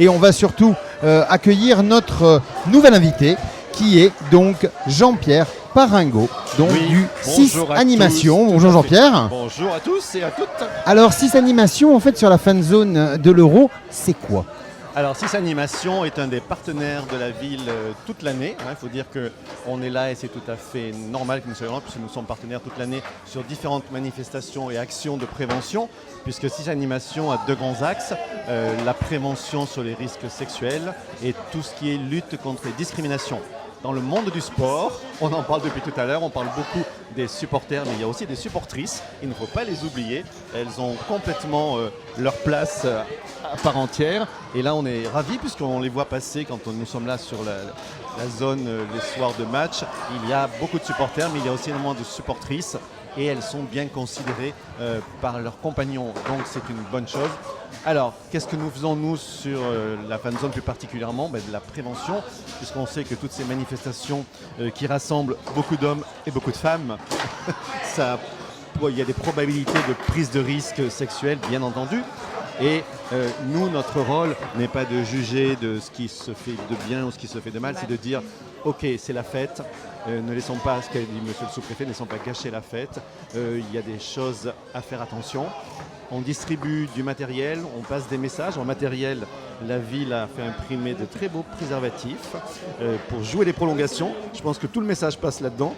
Et on va surtout accueillir notre nouvel invité qui est donc Jean-Pierre Paringot, donc du 6 Animation. Bonjour Jean-Pierre. Bonjour à tous et à toutes. Alors 6 Animation, en fait, sur la fan zone de l'Euro, c'est quoi ? Alors 6 Animation est un des partenaires de la ville toute l'année. Il faut dire qu'on est là et c'est tout à fait normal que nous soyons là puisque nous sommes partenaires toute l'année sur différentes manifestations et actions de prévention. Puisque 6 Animation a deux grands axes, la prévention sur les risques sexuels et tout ce qui est lutte contre les discriminations. Dans le monde du sport, on en parle depuis tout à l'heure, on parle beaucoup des supporters, mais il y a aussi des supportrices, il ne faut pas les oublier, elles ont complètement leur place à part entière. Et là on est ravis puisqu'on les voit passer quand nous sommes là sur la zone les soirs de match. Il y a beaucoup de supporters, mais il y a aussi énormément de supportrices et elles sont bien considérées par leurs compagnons, donc c'est une bonne chose. Alors, qu'est-ce que nous faisons nous sur la fan zone plus particulièrement ? De la prévention, puisqu'on sait que toutes ces manifestations qui rassemblent beaucoup d'hommes et beaucoup de femmes, il y a des probabilités de prise de risque sexuelle, bien entendu. Et nous, notre rôle n'est pas de juger de ce qui se fait de bien ou ce qui se fait de mal, c'est de dire « Ok, c'est la fête, ne laissons pas, ce qu'a dit monsieur le sous-préfet, ne laissons pas gâcher la fête, il y a des choses à faire attention ». On distribue du matériel, on passe des messages. En matériel, la ville a fait imprimer de très beaux préservatifs pour jouer les prolongations. Je pense que tout le message passe là-dedans.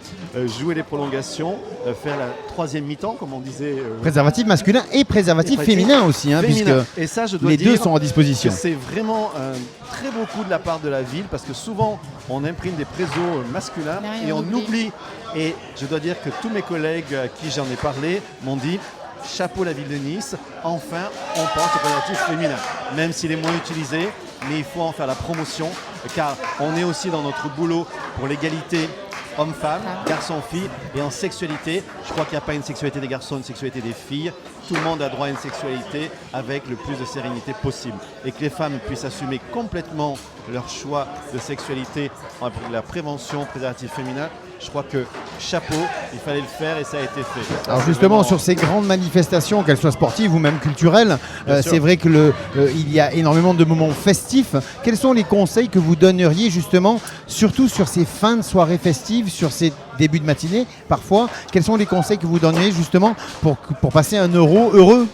Jouer les prolongations, faire la troisième mi-temps, comme on disait. Préservatif masculin et préservatif féminin aussi, puisque et ça, je dois les dire deux sont à disposition. C'est vraiment un très beau coup de la part de la ville, parce que souvent, on imprime des présos masculins et on oublie. Et je dois dire que tous mes collègues à qui j'en ai parlé m'ont dit chapeau la ville de Nice, enfin on pense au préservatif féminin, même s'il est moins utilisé, mais il faut en faire la promotion, car on est aussi dans notre boulot pour l'égalité homme-femme, garçon-fille, et en sexualité, je crois qu'il n'y a pas une sexualité des garçons, une sexualité des filles, tout le monde a droit à une sexualité avec le plus de sérénité possible, et que les femmes puissent assumer complètement leur choix de sexualité pour la prévention préservatif féminin. Je crois que chapeau, il fallait le faire et ça a été fait. Alors justement, sur ces grandes manifestations, qu'elles soient sportives ou même culturelles, c'est vrai que il y a énormément de moments festifs. Quels sont les conseils que vous donneriez justement, surtout sur ces fins de soirée festives, sur ces débuts de matinée parfois? Quels sont les conseils que vous donneriez justement pour passer un Euro heureux?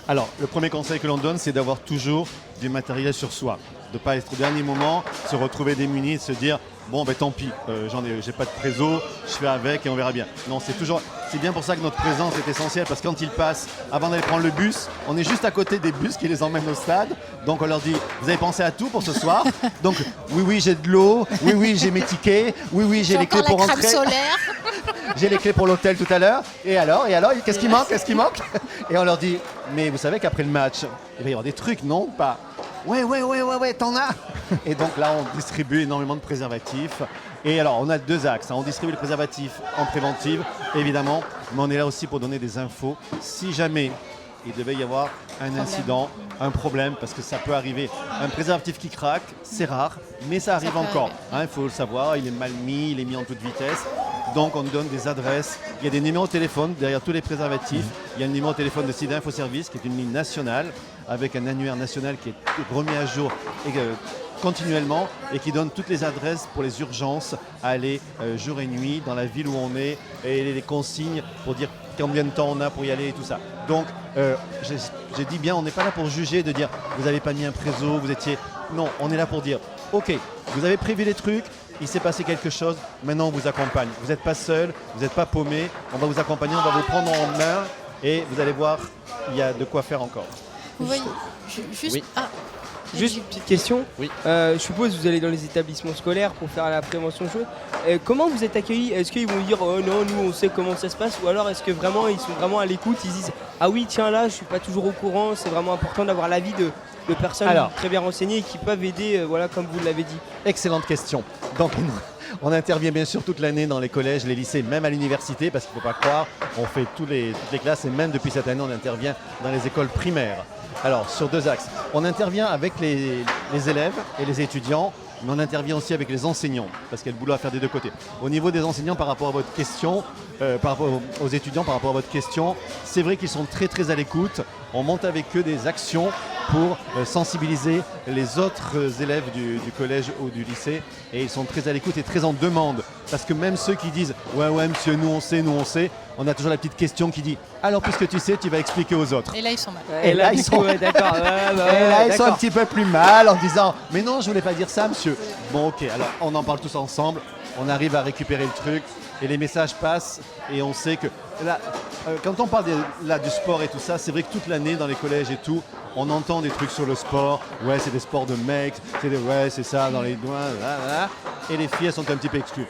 Alors, le premier conseil que l'on donne, c'est d'avoir toujours du matériel sur soi. De ne pas être au dernier moment, se retrouver démuni, de se dire bon tant pis, j'ai pas de préso, je fais avec et on verra bien. Non, c'est bien pour ça que notre présence est essentielle, parce que quand ils passent, avant d'aller prendre le bus, on est juste à côté des bus qui les emmènent au stade. Donc on leur dit vous avez pensé à tout pour ce soir? Donc oui j'ai de l'eau, oui j'ai mes tickets, oui j'ai les clés pour rentrer. J'ai les clés pour l'hôtel tout à l'heure. Et alors, qu'est-ce qui manque? Et on leur dit mais vous savez qu'après le match, il va y avoir des trucs, non? Pas. Ouais, t'en as. Et donc là, on distribue énormément de préservatifs. Et alors, on a deux axes. On distribue le préservatif en préventive, évidemment, mais on est là aussi pour donner des infos. Si jamais il devait y avoir un incident, un problème, parce que ça peut arriver. Un préservatif qui craque, c'est rare, mais ça arrive encore. Il faut le savoir, il est mal mis, il est mis en toute vitesse. Donc on donne des adresses, il y a des numéros de téléphone derrière tous les préservatifs. Il y a un numéro de téléphone de SIDA Info Service qui est une ligne nationale avec un annuaire national qui est remis à jour continuellement et qui donne toutes les adresses pour les urgences à aller jour et nuit dans la ville où on est, et les consignes pour dire combien de temps on a pour y aller et tout ça. Donc j'ai dit bien, on n'est pas là pour juger, de dire vous n'avez pas mis un préso, vous étiez... Non, on est là pour dire ok, vous avez prévu les trucs, il s'est passé quelque chose, maintenant on vous accompagne. Vous n'êtes pas seul, vous n'êtes pas paumé, on va vous accompagner, on va vous prendre en main et vous allez voir, il y a de quoi faire encore. Vous voyez, juste... Oui. Juste une petite question. Oui. Je suppose que vous allez dans les établissements scolaires pour faire la prévention chaude. Comment vous êtes accueillis? Est-ce qu'ils vont dire oh non, nous on sait comment ça se passe, ou alors est-ce que vraiment ils sont vraiment à l'écoute, ils disent ah oui tiens là je suis pas toujours au courant, c'est vraiment important d'avoir l'avis de personnes très bien renseignées et qui peuvent aider, comme vous l'avez dit. Excellente question. Donc on intervient bien sûr toute l'année dans les collèges, les lycées, même à l'université, parce qu'il ne faut pas croire, on fait toutes les classes, et même depuis cette année on intervient dans les écoles primaires. Alors sur deux axes, on intervient avec les élèves et les étudiants, mais on intervient aussi avec les enseignants, parce qu'il y a le boulot à faire des deux côtés. Au niveau des enseignants, par rapport à votre question, par rapport aux étudiants, par rapport à votre question, c'est vrai qu'ils sont très très à l'écoute. On monte avec eux des actions pour sensibiliser les autres élèves du collège ou du lycée. Et ils sont très à l'écoute et très en demande. Parce que même ceux qui disent « Ouais, monsieur, nous on sait », on a toujours la petite question qui dit « Alors, puisque tu sais, tu vas expliquer aux autres. » Et là, ils sont mal. Et là, ils sont, d'accord. ils sont un petit peu plus mal en disant « Mais non, je voulais pas dire ça, monsieur. » Bon, ok, alors on en parle tous ensemble. On arrive à récupérer le truc et les messages passent et on sait que là, quand on parle du sport et tout ça, c'est vrai que toute l'année dans les collèges et tout, on entend des trucs sur le sport. Ouais, c'est des sports de mecs, c'est ça dans les doigts, là. Et les filles elles sont un petit peu exclues.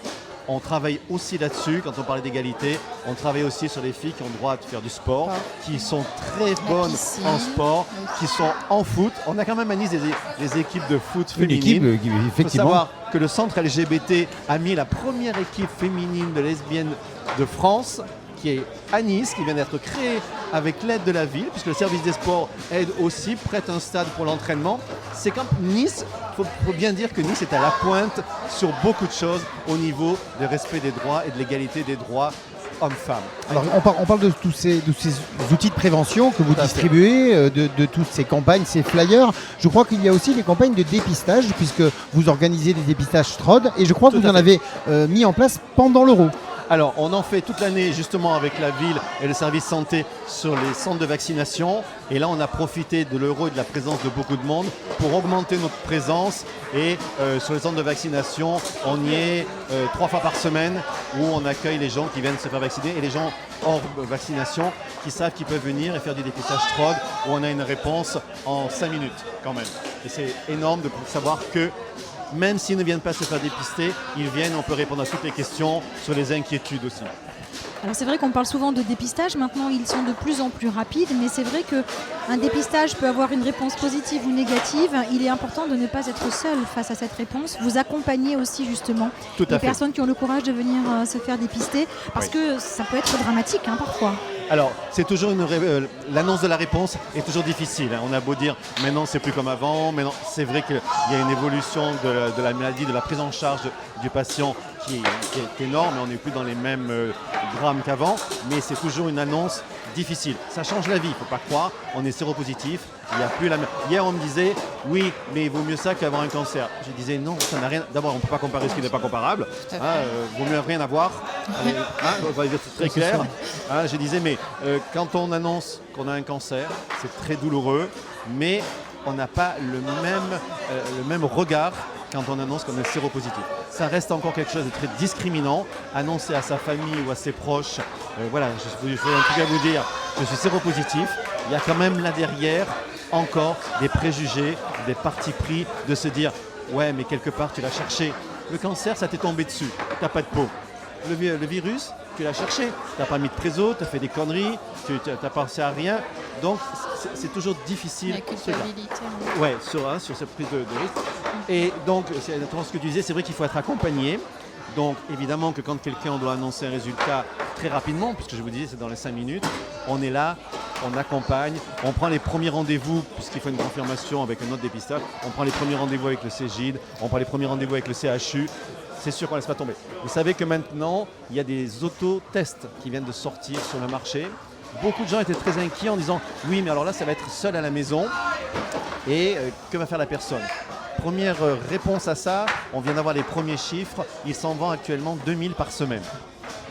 On travaille aussi là-dessus, quand on parlait d'égalité, on travaille aussi sur les filles qui ont le droit de faire du sport, qui sont très bonnes en sport, qui sont en foot. On a quand même à Nice des équipes de foot féminines. Effectivement. Il faut savoir que le centre LGBT a mis la première équipe féminine de lesbiennes de France, qui est à Nice, qui vient d'être créée avec l'aide de la ville, puisque le service des sports aide aussi, prête un stade pour l'entraînement. C'est comme Nice, il faut bien dire que Nice est à la pointe sur beaucoup de choses au niveau du respect des droits et de l'égalité des droits hommes-femmes. Alors on parle de tous ces outils de prévention que vous distribuez, de toutes ces campagnes, ces flyers. Je crois qu'il y a aussi des campagnes de dépistage, puisque vous organisez des dépistages STROD, et je crois que vous en avez mis en place pendant l'Euro. Alors, on en fait toute l'année justement avec la ville et le service santé sur les centres de vaccination. Et là, on a profité de l'Euro et de la présence de beaucoup de monde pour augmenter notre présence. Et sur les centres de vaccination, on y est 3 fois par semaine où on accueille les gens qui viennent se faire vacciner et les gens hors vaccination qui savent qu'ils peuvent venir et faire du dépistage STROD où on a une réponse en 5 minutes quand même. Et c'est énorme de savoir que même s'ils ne viennent pas se faire dépister, ils viennent, on peut répondre à toutes les questions sur les inquiétudes aussi. Alors c'est vrai qu'on parle souvent de dépistage, maintenant ils sont de plus en plus rapides, mais c'est vrai qu'un dépistage peut avoir une réponse positive ou négative. Il est important de ne pas être seul face à cette réponse. Vous accompagnez aussi justement les personnes qui ont le courage de venir se faire dépister, parce que ça peut être dramatique parfois. Alors, c'est toujours l'annonce de la réponse est toujours difficile. On a beau dire maintenant c'est plus comme avant, maintenant c'est vrai qu'il y a une évolution de la maladie, de la prise en charge du patient qui est énorme, on n'est plus dans les mêmes drames qu'avant, mais c'est toujours une annonce difficile. Ça change la vie, il ne faut pas croire, on est séropositif, il n'y a plus la même. Hier on me disait oui, mais il vaut mieux ça qu'avoir un cancer. Je disais non, ça n'a rien. D'abord on ne peut pas comparer ce qui n'est pas comparable. Vaut mieux rien avoir. On va dire très clair. Je disais mais quand on annonce qu'on a un cancer, c'est très douloureux, mais on n'a pas le même regard quand on annonce qu'on est séropositif. Ça reste encore quelque chose de très discriminant. Annoncer à sa famille ou à ses proches, voilà, je vais en tout cas vous dire, je suis séropositif. Il y a quand même là derrière encore des préjugés, des partis pris de se dire ouais mais quelque part tu l'as cherché. Le cancer ça t'est tombé dessus, t'as pas de peau. Le virus, tu l'as cherché, tu n'as pas mis de préso, tu as fait des conneries, tu n'as pensé à rien. Donc c'est toujours difficile. La culpabilité. Ouais, sur cette prise de risque. Et donc, c'est exactement ce que tu disais, c'est vrai qu'il faut être accompagné. Donc évidemment que quand quelqu'un doit annoncer un résultat très rapidement, puisque je vous disais c'est dans les 5 minutes, on est là, on accompagne, on prend les premiers rendez-vous, puisqu'il faut une confirmation avec un autre dépistage, on prend les premiers rendez-vous avec le CEGID, on prend les premiers rendez-vous avec le CHU. C'est sûr qu'on ne laisse pas tomber. Vous savez que maintenant, il y a des autotests qui viennent de sortir sur le marché. Beaucoup de gens étaient très inquiets en disant « Oui, mais alors là, ça va être seul à la maison. Et que va faire la personne ?» Première réponse à ça, on vient d'avoir les premiers chiffres. Il s'en vend actuellement 2000 par semaine.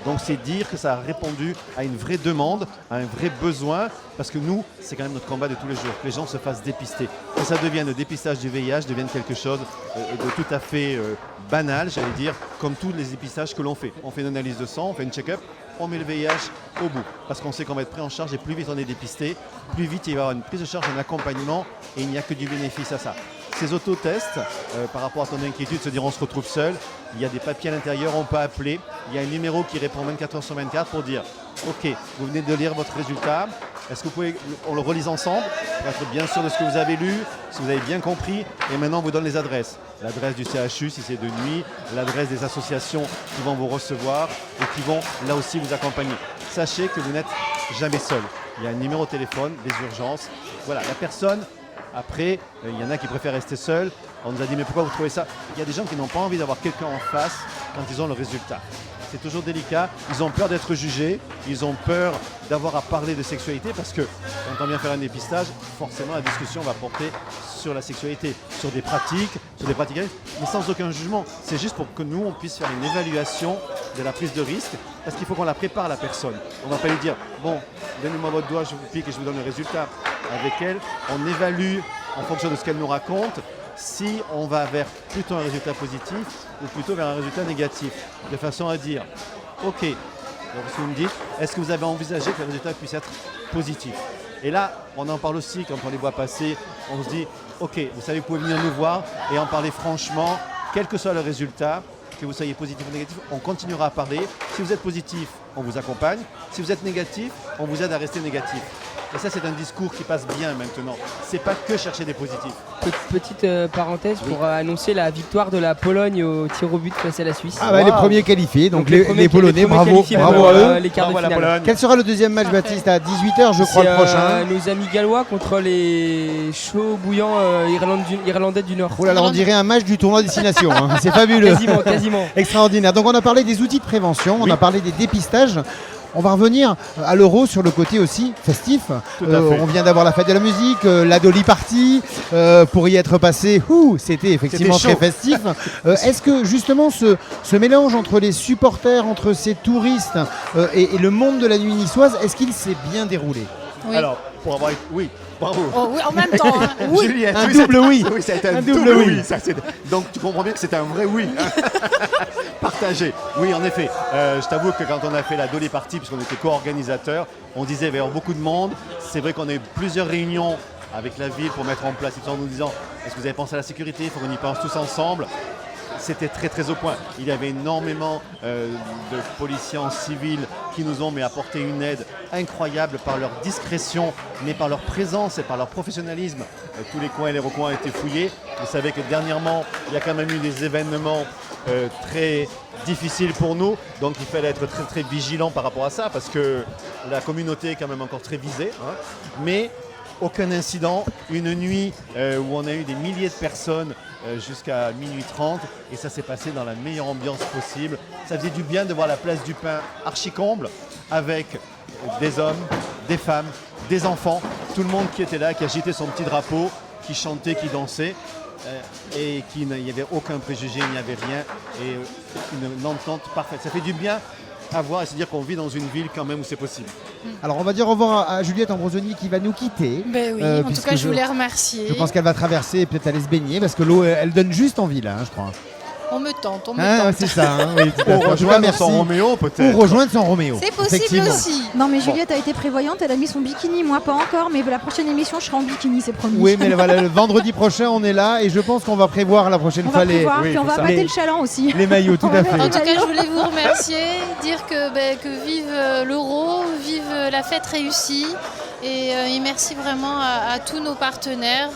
Donc c'est dire que ça a répondu à une vraie demande, à un vrai besoin, parce que nous, c'est quand même notre combat de tous les jours, que les gens se fassent dépister. Que ça devienne le dépistage du VIH, devienne quelque chose de tout à fait banal, j'allais dire, comme tous les dépistages que l'on fait. On fait une analyse de sang, on fait une check-up, on met le VIH au bout, parce qu'on sait qu'on va être pris en charge et plus vite on est dépisté, plus vite il va y avoir une prise de charge, un accompagnement, et il n'y a que du bénéfice à ça. Ces autotests, par rapport à ton inquiétude, se dire on se retrouve seul, il y a des papiers à l'intérieur, on peut appeler, il y a un numéro qui répond 24 heures sur 24 pour dire ok, vous venez de lire votre résultat, est-ce que vous pouvez, on le relise ensemble pour être bien sûr de ce que vous avez lu, si vous avez bien compris, et maintenant on vous donne les adresses. L'adresse du CHU si c'est de nuit, l'adresse des associations qui vont vous recevoir et qui vont là aussi vous accompagner. Sachez que vous n'êtes jamais seul. Il y a un numéro de téléphone, des urgences. Voilà, la personne. Après, il y en a qui préfèrent rester seuls. On nous a dit mais pourquoi vous trouvez ça? Il y a des gens qui n'ont pas envie d'avoir quelqu'un en face quand ils ont le résultat. c'est toujours délicat. Ils ont peur d'être jugés, ils ont peur d'avoir à parler de sexualité parce que quand on vient faire un dépistage, forcément la discussion va porter sur la sexualité, sur des pratiques, mais sans aucun jugement. C'est juste pour que nous, on puisse faire une évaluation de la prise de risque parce qu'il faut qu'on la prépare la personne. On ne va pas lui dire, bon, donnez-moi votre doigt, je vous pique et je vous donne le résultat. Avec elle, on évalue en fonction de ce qu'elle nous raconte si on va vers plutôt un résultat positif ou plutôt vers un résultat négatif. De façon à dire, ok, donc ce que vous me dites, est-ce que vous avez envisagé que le résultat puisse être positif? Et là, on en parle aussi quand on les voit passer, on se dit, ok, vous savez, vous pouvez venir nous voir et en parler franchement, quel que soit le résultat, que vous soyez positif ou négatif, on continuera à parler. Si vous êtes positif, on vous accompagne. Si vous êtes négatif, on vous aide à rester négatif. Et ça, c'est un discours qui passe bien maintenant. C'est pas que chercher des positifs. Petite parenthèse pour annoncer la victoire de la Pologne au tir au but face à la Suisse. Ah bah, les premiers qualifiés, donc les Polonais, bravo à eux. Les quarts de finale. Quel sera le deuxième match, Baptiste? À 18h, je crois, le prochain. Nos amis gallois contre les chauds bouillants irlandais du Nord. Oh là là, on dirait un match du tournoi Destination. Hein. C'est fabuleux. Quasiment. Extraordinaire. Donc on a parlé des outils de prévention, on a parlé des dépistages. On va revenir à l'Euro sur le côté aussi festif. On vient d'avoir la fête de la musique, la Dolly Party. Pour y être passé, c'était effectivement très festif. Est-ce que justement ce mélange entre les supporters, entre ces touristes et le monde de la nuit niçoise, est-ce qu'il s'est bien déroulé? Oui. Alors, pour avoir été... Oui, bravo. Oh, oui, en même temps, hein. Oui. Juliette, Un double oui. Oui, ça a été un double oui. Donc tu comprends bien que c'était un vrai oui. Partagé. Oui, en effet. Je t'avoue que quand on a fait la Dolly Party, puisqu'on était co-organisateur, on disait qu'il va y avoir beaucoup de monde. C'est vrai qu'on a eu plusieurs réunions avec la ville pour mettre en place, en nous disant, est-ce que vous avez pensé à la sécurité? Il faut qu'on y pense tous ensemble. C'était très très au point. Il y avait énormément de policiers en civil qui nous ont apporté une aide incroyable par leur discrétion, mais par leur présence et par leur professionnalisme. Tous les coins et les recoins ont été fouillés. Vous savez que dernièrement, il y a quand même eu des événements très difficiles pour nous. Donc il fallait être très très vigilant par rapport à ça parce que la communauté est quand même encore très visée. Hein. Mais aucun incident, une nuit où on a eu des milliers de personnes jusqu'à minuit 30 et ça s'est passé dans la meilleure ambiance possible. Ça faisait du bien de voir la place du Pin archi-comble avec des hommes, des femmes, des enfants, tout le monde qui était là, qui agitait son petit drapeau, qui chantait, qui dansait et il n'y avait aucun préjugé, il n'y avait rien et une entente parfaite. Ça fait du bien à voir et se dire qu'on vit dans une ville quand même où c'est possible. Alors on va dire au revoir à Juliette Ambrosoni qui va nous quitter. Ben oui, en tout cas je voulais remercier. Je pense qu'elle va traverser et peut-être aller se baigner parce que l'eau elle donne juste envie là, je crois. On me tente. C'est ça. Oui, pour rejoindre son Roméo peut-être. Pour rejoindre son Roméo. C'est possible aussi. Non mais Juliette a été prévoyante, elle a mis son bikini, moi pas encore, mais la prochaine émission je serai en bikini, c'est promis. Oui, mais voilà, le vendredi prochain on est là et je pense qu'on va prévoir la prochaine fois puis on va battre le chaland aussi. Les maillots, tout à fait. En tout cas, je voulais vous remercier, dire que vive l'Euro, vive la fête réussie. Et merci vraiment à tous nos partenaires.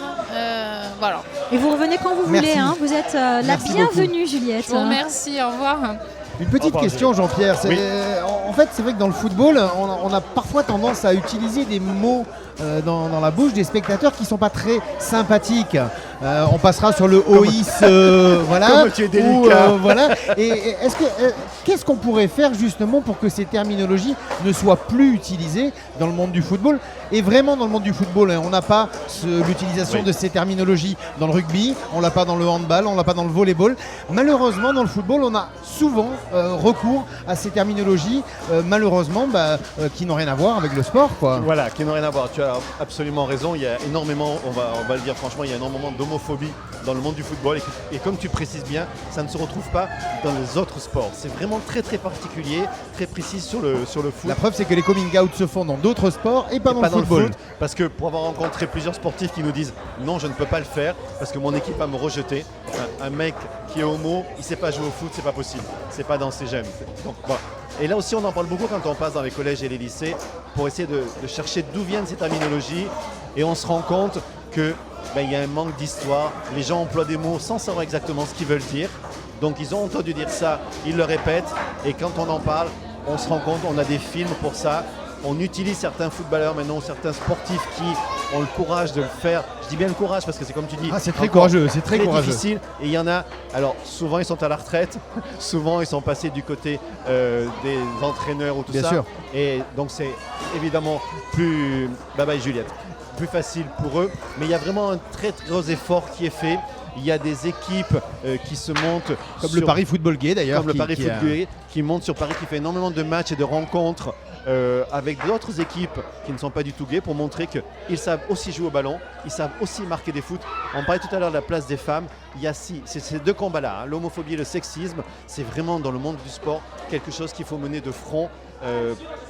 Voilà. Et vous revenez quand vous voulez, hein. Vous êtes la bienvenue, Juliette. Je vous remercie, au revoir. Une petite question, Jean-Pierre. Oui. En fait, c'est vrai que dans le football, on a parfois tendance à utiliser des mots dans la bouche des spectateurs qui ne sont pas très sympathiques. On passera sur le OIS, voilà. Comme tu es délicat. Voilà. Et qu'est-ce qu'on pourrait faire justement pour que ces terminologies ne soient plus utilisées dans le monde du football? Et vraiment dans le monde du football, on n'a pas l'utilisation de ces terminologies dans le rugby, on l'a pas dans le handball, on l'a pas dans le volleyball. Malheureusement, dans le football, on a souvent recours à ces terminologies, malheureusement, qui n'ont rien à voir avec le sport, quoi. Voilà, qui n'ont rien à voir. Tu as absolument raison. Il y a énormément, on va le dire franchement, il y a énormément d'homophobie dans le monde du football. Et comme tu précises bien, ça ne se retrouve pas dans les autres sports. C'est vraiment très très particulier, très précis sur le foot. La preuve, c'est que les coming out se font dans d'autres sports et pas dans le football. Parce que pour avoir rencontré plusieurs sportifs qui nous disent non, je ne peux pas le faire parce que mon équipe va me rejeter. Un mec qui est homo, il ne sait pas jouer au foot, c'est pas possible. C'est pas dans ses gènes. Donc, voilà. Et là aussi, on en parle beaucoup quand on passe dans les collèges et les lycées pour essayer de chercher d'où viennent ces terminologies. Et on se rend compte que il y a un manque d'histoire. Les gens emploient des mots sans savoir exactement ce qu'ils veulent dire. Donc ils ont entendu dire ça, ils le répètent. Et quand on en parle, on se rend compte, on a des films pour ça. On utilise certains footballeurs maintenant, certains sportifs qui ont le courage de le faire. Je dis bien le courage parce que c'est comme tu dis. Ah, c'est très encore courageux, c'est très courageux. difficile. Et il y en a, alors souvent ils sont à la retraite, souvent ils sont passés du côté des entraîneurs ou tout Bien ça. sûr. Et donc c'est évidemment plus, bye bye Juliette, plus facile pour eux. Mais il y a vraiment un très très gros effort qui est fait. Il y a des équipes qui se montent Comme sur- le Paris Football Gay d'ailleurs. comme le Paris qui a- Football Gay, qui monte sur Paris, qui fait énormément de matchs et de rencontres avec d'autres équipes qui ne sont pas du tout gays pour montrer qu'ils savent aussi jouer au ballon, ils savent aussi marquer des foot. On parlait tout à l'heure de la place des femmes. Il y a c'est ces deux combats-là, hein, l'homophobie et le sexisme. C'est vraiment dans le monde du sport quelque chose qu'il faut mener de front.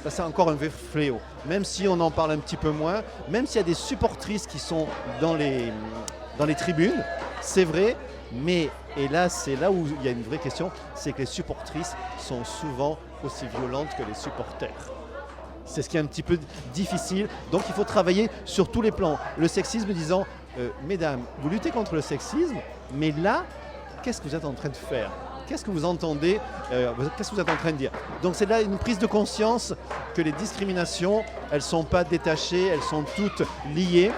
C'est encore un vrai fléau. Même si on en parle un petit peu moins, même s'il y a des supportrices qui sont dans les tribunes, c'est vrai, mais et là c'est là où il y a une vraie question, c'est que les supportrices sont souvent aussi violentes que les supporters. C'est ce qui est un petit peu difficile, donc il faut travailler sur tous les plans. Le sexisme disant, mesdames, vous luttez contre le sexisme, mais là, qu'est-ce que vous êtes en train de faire ? Qu'est-ce que vous entendez ? Qu'est-ce que vous êtes en train de dire ? Donc c'est là une prise de conscience que les discriminations, elles ne sont pas détachées, elles sont toutes liées.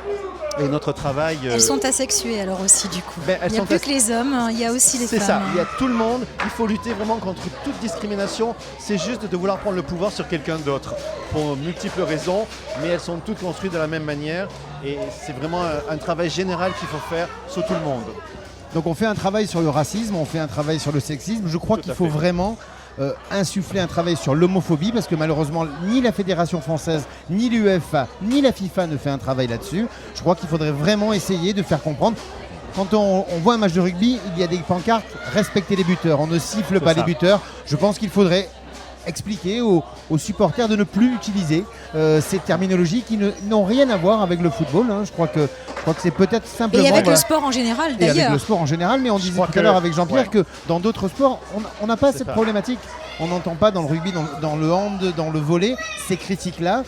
Et notre travail... Elles sont asexuées alors aussi du coup. Ben, elles Il n'y a sont plus que les hommes, hein, il y a aussi les femmes. C'est ça, il y a tout le monde. Il faut lutter vraiment contre toute discrimination. C'est juste de vouloir prendre le pouvoir sur quelqu'un d'autre pour multiples raisons, mais elles sont toutes construites de la même manière. Et c'est vraiment un travail général qu'il faut faire sur tout le monde. Donc on fait un travail sur le racisme, on fait un travail sur le sexisme. Je crois Tout qu'il à faut fait. vraiment insuffler un travail sur l'homophobie parce que malheureusement ni la Fédération française, ni l'UEFA, ni la FIFA ne fait un travail là-dessus. Je crois qu'il faudrait vraiment essayer de faire comprendre. Quand on voit un match de rugby, il y a des pancartes « Respectez les buteurs », on ne siffle pas les buteurs. Je pense qu'il faudrait expliquer aux supporters de ne plus utiliser ces terminologies qui n'ont rien à voir avec le football. Hein. Je crois que c'est peut-être simplement... Et avec voilà, le sport en général et avec d'ailleurs. le sport en général, mais on disait crois tout à que- l'heure avec Jean-Pierre ouais. que dans d'autres sports, on n'a pas C'est cette ça. problématique. On n'entend pas dans le rugby, dans le hand, dans le volley, ces critiques-là.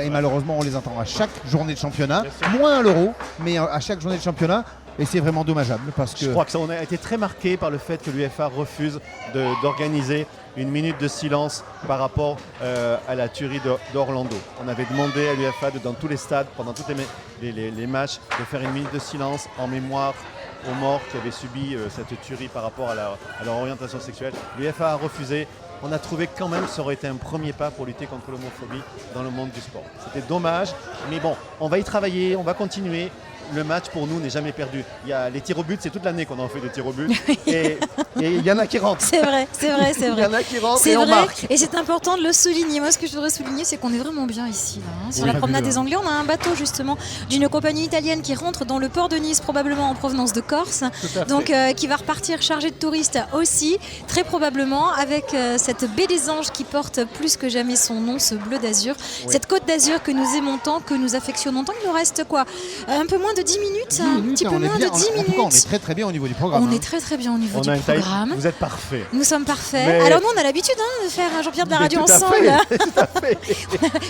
Et malheureusement, on les entend à chaque journée de championnat. Bien sûr. Moins à l'Euro, mais à chaque journée de championnat. Et c'est vraiment dommageable parce que... Je crois que ça on a été très marqué par le fait que l'UEFA refuse d'organiser une minute de silence par rapport à la tuerie d'Orlando. On avait demandé à l'UEFA dans tous les stades, pendant tous les matchs, de faire une minute de silence en mémoire aux morts qui avaient subi cette tuerie par rapport à leur orientation sexuelle. L'UEFA a refusé. On a trouvé quand même que ça aurait été un premier pas pour lutter contre l'homophobie dans le monde du sport. C'était dommage, mais bon, on va y travailler, on va continuer. Le match pour nous n'est jamais perdu. Il y a les tirs au but, c'est toute l'année qu'on en fait des tirs au but. Et il y en a qui rentrent. C'est vrai, c'est vrai, c'est Il y vrai. en a qui rentrent C'est et on vrai, marque. et c'est important de le souligner. Moi, ce que je voudrais souligner, c'est qu'on est vraiment bien ici. Là, hein. Sur Oui, la promenade fabuleux. des Anglais, on a un bateau justement d'une compagnie italienne qui rentre dans le port de Nice, probablement en provenance de Corse. Tout à fait. Donc, qui va repartir chargé de touristes aussi, très probablement, avec cette baie des Anges qui porte plus que jamais son nom, ce bleu d'azur. Oui. Cette côte d'azur que nous aimons tant, que nous affectionnons tant. Il nous reste quoi un peu moins de 10 minutes 10 Un minutes, petit hein, peu on est moins bien. de 10 En tout cas, on est minutes. très très bien au niveau du programme. On hein. est très très bien au niveau On du a un time. programme. Vous êtes parfait. Nous sommes parfaits. Mais- Alors nous, on a l'habitude de faire un Jean-Pierre de la Mais radio tout à ensemble. fait, tout à fait.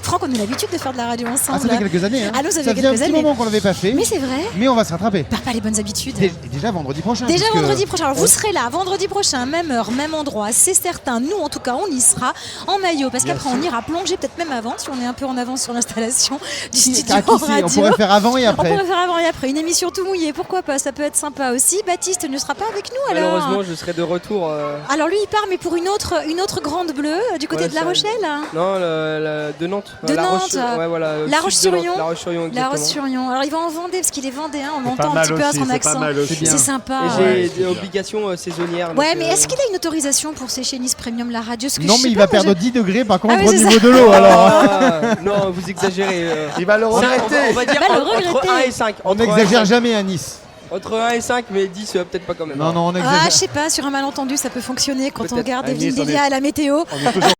Franck, on a l'habitude de faire de la radio Ah, ensemble. ça fait quelques années. Hein. Ah, nous, ça fait faisait un quelques petit années. moment qu'on l'avait pas fait. Mais c'est vrai, Mais on va se rattraper. perd pas les bonnes habitudes. Déjà vendredi prochain. Déjà puisque- vendredi prochain. Alors vous serez là, vendredi prochain, même heure, même endroit, c'est certain. Nous, en tout cas, on y sera en maillot. Parce Bien qu'après, on ira plonger, peut-être même avant, si on est un peu en avance sur l'installation du Si, studio à qui c'est, radio. on pourrait faire avant et On après. pourrait faire avant et après. Une émission tout mouillée, pourquoi pas, ça peut être sympa aussi. Baptiste ne sera pas avec nous alors. Malheureusement, je serai de retour. Alors lui, il part, mais pour une autre grande bleue, du côté Ouais, de La ça- Rochelle. hein. Non, de Nantes. De La Nantes, Roche, ouais, voilà, La sud de Roche-sur-Yon. Nantes, La Roche-sur-Yon, La exactement. Roche-sur-Yon. Alors il va en Vendée parce qu'il est vendéen, on C'est l'entend pas un mal petit peu à aussi, son c'est pas accent. mal aussi. C'est bien. C'est sympa. Et Ouais, j'ai c'est des bien. obligations saisonnières. Ouais, donc, mais est-ce qu'il a une autorisation pour sécher Nice Premium la radio? Parce que Non, je sais mais il pas, va moi, perdre 10 degrés par contre Ah oui, au c'est niveau ça. de l'eau alors. Ah, non, vous exagérez. Il va le Ça, on regretter. va dire Il va le entre regretter. 1 et 5. On n'exagère jamais à Nice. Entre 1 et 5, mais 10, peut-être pas quand même. Non, non, on Ah, exagère. je sais pas, sur un malentendu, ça peut fonctionner quand on Peut-être. regarde À Evelyne Nice, on est- Delia à la météo. On est toujours